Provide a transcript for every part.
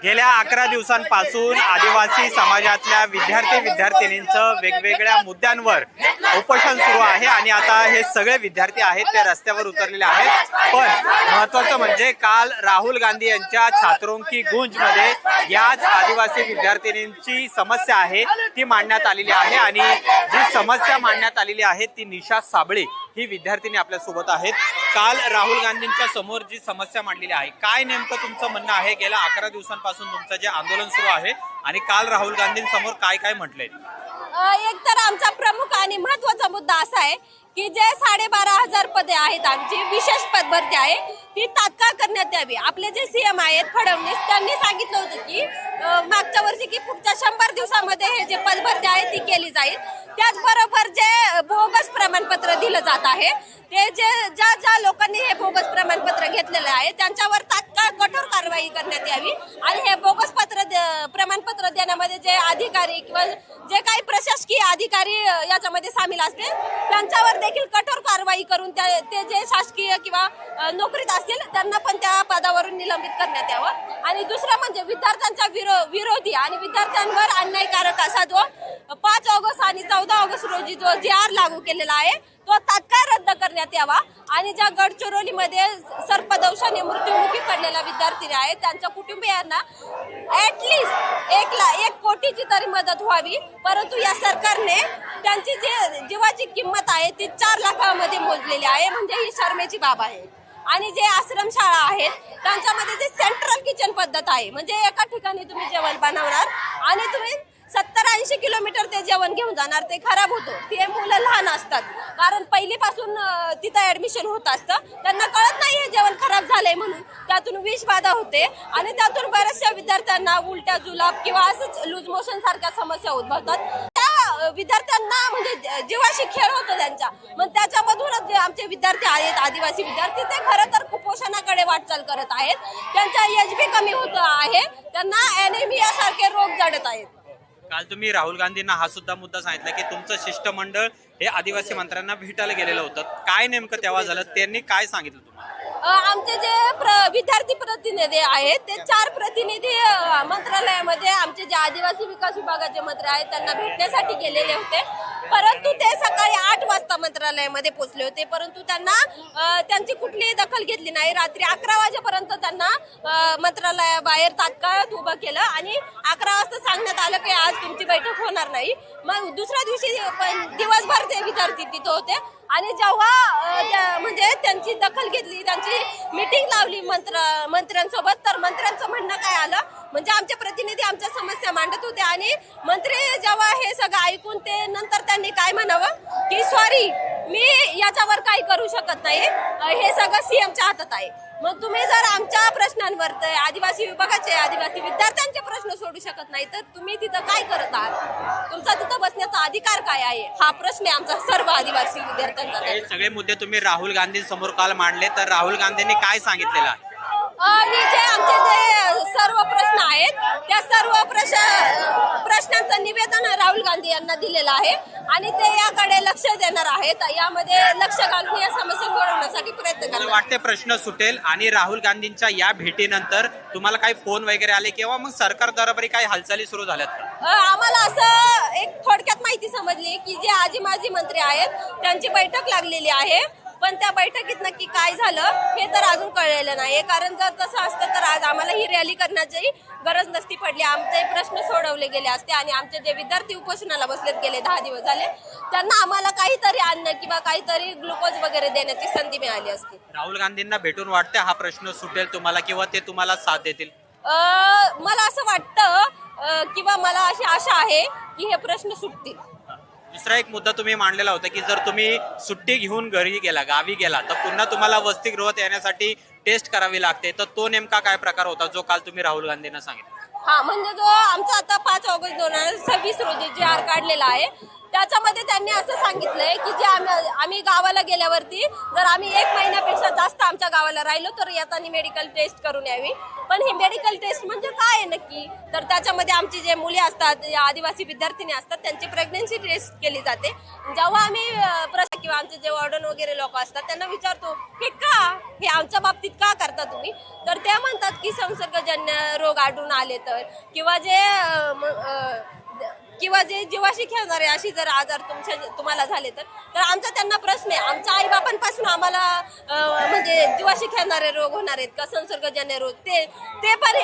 गेल्या 11 दिवसांपासून आदिवासी समाजातल्या विद्यार्थिनींचं वेगवेगळ्या मुद्द्यांवर उपोषण सुरू आहे आणि आता हे सगळे विद्यार्थी आहेत ते रस्त्यावर उतरलेले आहेत। पण महत्त्वाचं म्हणजे काल राहुल गांधी यांच्या छात्रों की गूंजमध्ये याच आदिवासी विद्यार्थिनींची समस्या आहे ती मांडण्यात आलेली आहे आणि जी समस्या मांडण्यात आलेली आहे ती निशा साबळे ही विद्यार्थिनी आपल्या सोबत आहेत। काल राहुल गांधींच्या समोर जी समस्या मांडलेली आहे, काय नेमकं तुमचं म्हणणं आहे? गेल्या 11 दिवसांपासून तुमचं जे आंदोलन सुरू आहे आणि काल राहुल गांधींसमोर काय काय म्हटलंय? एक तर आमचा प्रमुख आणि महत्त्वाचा मुद्दा असा आहे की जे 12,500 पदे आहेत आमची विशेष पदभरती आहे ती तात्काळ करण्यात यावी। आपले जे सीएम आहेत फडणवीस त्यांनी सांगितलं होतं की मागच्या वर्षी की पुढच्या 100 दिवसामध्ये हे जे पदभरती आहे ती केली जाईल। त्याचबरोबर जे बोगस प्रमाणपत्र दिलं जात आहे ते ज्या लोकांनी हे बोगस प्रमाणपत्र घेतलेलं आहे त्यांच्यावर तात्काळ कठोर कारवाई करण्यात यावी आणि हे बोगस प्रमाणपत्र देण्यामध्ये जे अधिकारी किंवा जे काही प्रशासकीय अधिकारी याच्यामध्ये सामील असतील त्यांच्यावर देखील कठोर कारवाई करून ते जे शासकीय किंवा नोकरीत असतील त्यांना पण त्या पदावरून निलंबित करण्यात यावं। आणि दुसरं म्हणजे विद्यार्थ्यांच्या विरोधी आणि विद्यार्थ्यांवर अन्यायकारक असा जो 5 ऑगस्ट आणि 14 ऑगस्ट रोजी जो GR लागू केलेला आहे तो तात्काळ रद्द करण्यात यावा आणि ज्या गडचिरोलीमध्ये सर्पदंशाने मृत्युमुखी पडलेला विद्यार्थी आहे त्यांच्या कुटुंबियांना ऍटलिस्ट 1 कोटीची तरी मदत व्हावी। परंतु या सरकारने त्यांची जी जीवाची किंमत आहे ती 4 लाखामध्ये मोजलेली आहे, म्हणजे ही शरमेची बाब आहे। आणि जे आश्रमशाळा आहेत त्यांच्यामध्ये जे सेंट्रल किचन पद्धत आहे, म्हणजे एका ठिकाणी तुम्ही जेवण बनवणार आणि तुम्ही 70-80 किलोमीटर ते जेवण घेऊन जाणार, ते खराब होतं। ते मुलं लहान असतात कारण पहिलीपासून तिथं ऍडमिशन होत असतं, त्यांना कळत नाही हे जेवण खराब झालंय म्हणून त्यातून विषबाधा होते आणि त्यातून बऱ्याचशा विद्यार्थ्यांना उलट्या जुलाब किंवा असंच लूज मोशन सारख्या समस्या उद्भवतात। त्या विद्यार्थ्यांना म्हणजे जीवाशी खेळ होतो त्यांच्या, मग त्याच्यामधूनच जे आमचे विद्यार्थी आहेत आदिवासी विद्यार्थी ते खरं तर कुपोषणाकडे वाटचाल करत आहेत। त्यांचा HB कमी होत आहे, त्यांना ॲनेमिया सारखे रोग जडत आहेत। काल तुम्ही राहुल गांधींना हा सुद्धा मुद्दा सांगितला की तुमचं शिष्टमंडळ हे आदिवासी मंत्र्यांना भेटायला गेलेलं होतं, काय नेमकं तेव्हा झालं? त्यांनी काय सांगितलं तुम्हाला? आमचे जे विद्यार्थी प्रतिनिधी आहेत ते 4 प्रतिनिधी मंत्रालयामध्ये आमचे जे आदिवासी विकास विभागाचे मंत्री आहेत त्यांना भेटण्यासाठी गेलेले होते, परंतु ते सकाळी 8 वाजता मंत्रालयामध्ये पोहोचले होते, परंतु त्यांना त्यांची कुठलीही दखल घेतली नाही। रात्री 11 वाजेपर्यंत त्यांना मंत्रालयाबाहेर तात्काळ उभं केलं आणि 11 वाजता सांगण्यात आलं की आज तुमची बैठक होणार नाही। मग दुसऱ्या दिवशी दिवसभर ते विद्यार्थी तिथं होते आणि जेव्हा म्हणजे त्यांची दखल घेतली, त्यांची मीटिंग लावली मंत्र्यांसोबत, तर मंत्र्यांचं म्हणणं काय आलं म्हणजे आमचे प्रतिनिधी आमच्या समस्या मांडत होते आणि मंत्री जेव्हा हे सगळं ऐकून ते नंतर त्यांनी काय म्हणावं की सॉरी मी याच्यावर काही करू शकत नाही, हे सगळं सीएमच्या हातात आहे। मग तुम्ही जर आमच्या प्रश्नांवर आदिवासी विभागाचे आदिवासी विद्यार्थ्यांचे प्रश्न सोडू शकत नाही तर तुम्ही तिथं काय करत आहात? तुमचा तिथं बसण्याचा अधिकार काय आहे? हा प्रश्न आहे आमचा सर्व आदिवासी विद्यार्थ्यांचा। हे सगळे मुद्दे तुम्ही राहुल गांधींसमोर काल मांडले, तर राहुल गांधींनी काय सांगितलेलं आहे? आणि जे आमचे जे सर्व प्रश्न आहेत त्या सर्व प्रश्नांचं निवेदन राहुल गांधी यांना दिलेलं आहे आणि ते याकडे लक्ष देणार आहेत, यामध्ये लक्ष घालून या समस्या सोडवण्यासाठी प्रयत्न करणार। वाटते प्रश्न सुटेल आणि राहुल गांधींच्या या भेटीनंतर तुम्हाला काही फोन वगैरे आले किंवा मग सरकार दरबारी काही हालचाली सुरू झाल्यात? आम्हाला असं एक थोडक्यात माहिती समजली की जे आजी माजी मंत्री आहेत त्यांची बैठक लागलेली आहे, पण त्या बैठकीत नक्की काय झालं हे तर अजून कळलेलं नाही। कारण जर तसं असतं तर आज आम्हाला ही रॅली करण्याची गरज नसती पडली, आमचे प्रश्न सोडवले गेले असते आणि आमचे जे विद्यार्थी उपोषणाला बसलेत गेले 10 दिवस झाले त्यांना आम्हाला काहीतरी अन्न किंवा काहीतरी ग्लुकोज वगैरे देण्याची संधी मिळाली असती। राहुल गांधींना भेटून वाटते हा प्रश्न सुटेल तुम्हाला किंवा ते तुम्हाला साथ देतील? मला असं वाटतं किंवा मला अशी आशा आहे की हे प्रश्न सुटतील। दुसरा एक मुद्दा तुम्ही मांडलेला होता की जर तुम्ही सुट्टी घेऊन घरी गेला, गावी गेला, तर पुन्हा तुम्हाला वसतिगृहात येण्यासाठी टेस्ट करावी लागते, तर तो नेमका काय प्रकार होता जो काल तुम्ही राहुल गांधींना सांगितलं? म्हणजे जो आमचा आता 5 ऑगस्ट 2026 रोजी GR काढलेला आहे त्याच्यामध्ये त्यांनी असं सांगितलंय की जे आम्ही गावाला गेल्यावरती जर आम्ही 1 महिन्यापेक्षा जास्त आमच्या गावाला राहिलो तर येताना मेडिकल टेस्ट करून यावी. पण ही मेडिकल टेस्ट म्हणजे काय आहे नक्की, तर त्याच्यामध्ये आमची जे मुली असतात, जे आदिवासी विद्यार्थिनी असतात, त्यांची प्रेग्नन्सी टेस्ट केली जाते. जेव्हा आम्ही प्रश्न किंवा आमचे जे वॉर्डन वगैरे लोक असतात त्यांना विचारतो की का हे आमच्या बाबतीत का करता तुम्ही, तर ते म्हणतात की संसर्गजन्य रोग आढळून आले तर किंवा जे जीवाशी खेळणारे अशी जर आजार तुम्हाला झाले तर आमचा त्यांना प्रश्न आहे, आमच्या आई बापांपासून आम्हाला म्हणजे जीवाशी खेळणारे रोग होणार आहेत का, संसर्गजन्य रोग ते पण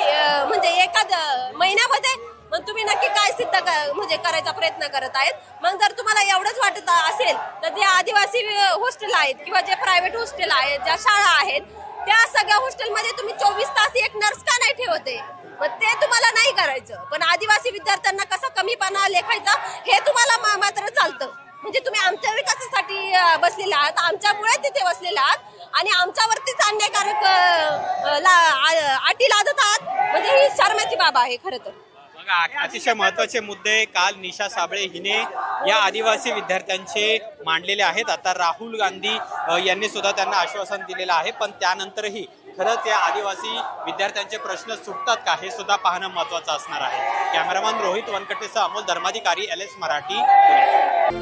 म्हणजे एखाद महिन्यामध्ये मग तुम्ही नक्की काय सिद्ध म्हणजे करायचा प्रयत्न करत आहेत. मग जर तुम्हाला एवढंच वाटत असेल तर जे आदिवासी हॉस्टेल आहेत किंवा जे प्रायव्हेट हॉस्टेल आहेत, ज्या शाळा आहेत, त्या सगळ्या हॉस्टेलमध्ये तुम्ही 24 तास एक नर्स का नाही ठेवते, मग ते तुम्हाला नाही करायचं. पण आदिवासी विद्यार्थ्यांना कसा कमीपणा लेखायचा हे तुम्हाला मात्र चालतं. म्हणजे तुम्ही आमच्या विकासासाठी बसलेले आहात, आमच्यामुळे तिथे बसलेले आहात आणि आमच्यावरतीच अन्यायकारक अटी लादत आहात. म्हणजे ही शर्माची बाब आहे खरं तर. अतिशय महत्वाचे मुद्दे काल निशा साबळे हिने या आदिवासी विद्यार्थ्यांचे मांडलेले आहेत. आता राहुल गांधी यांनी सुद्धा त्यांना आश्वासन दिलेलं आहे, पण त्यानंतरही खरंच या आदिवासी विद्यार्थ्यांचे प्रश्न सुटतात का हे सुद्धा पाहणं महत्वाचं असणार आहे. कॅमेरामॅन रोहित वनकटेसह अमोल धर्माधिकारी, LS मराठी, पुणे.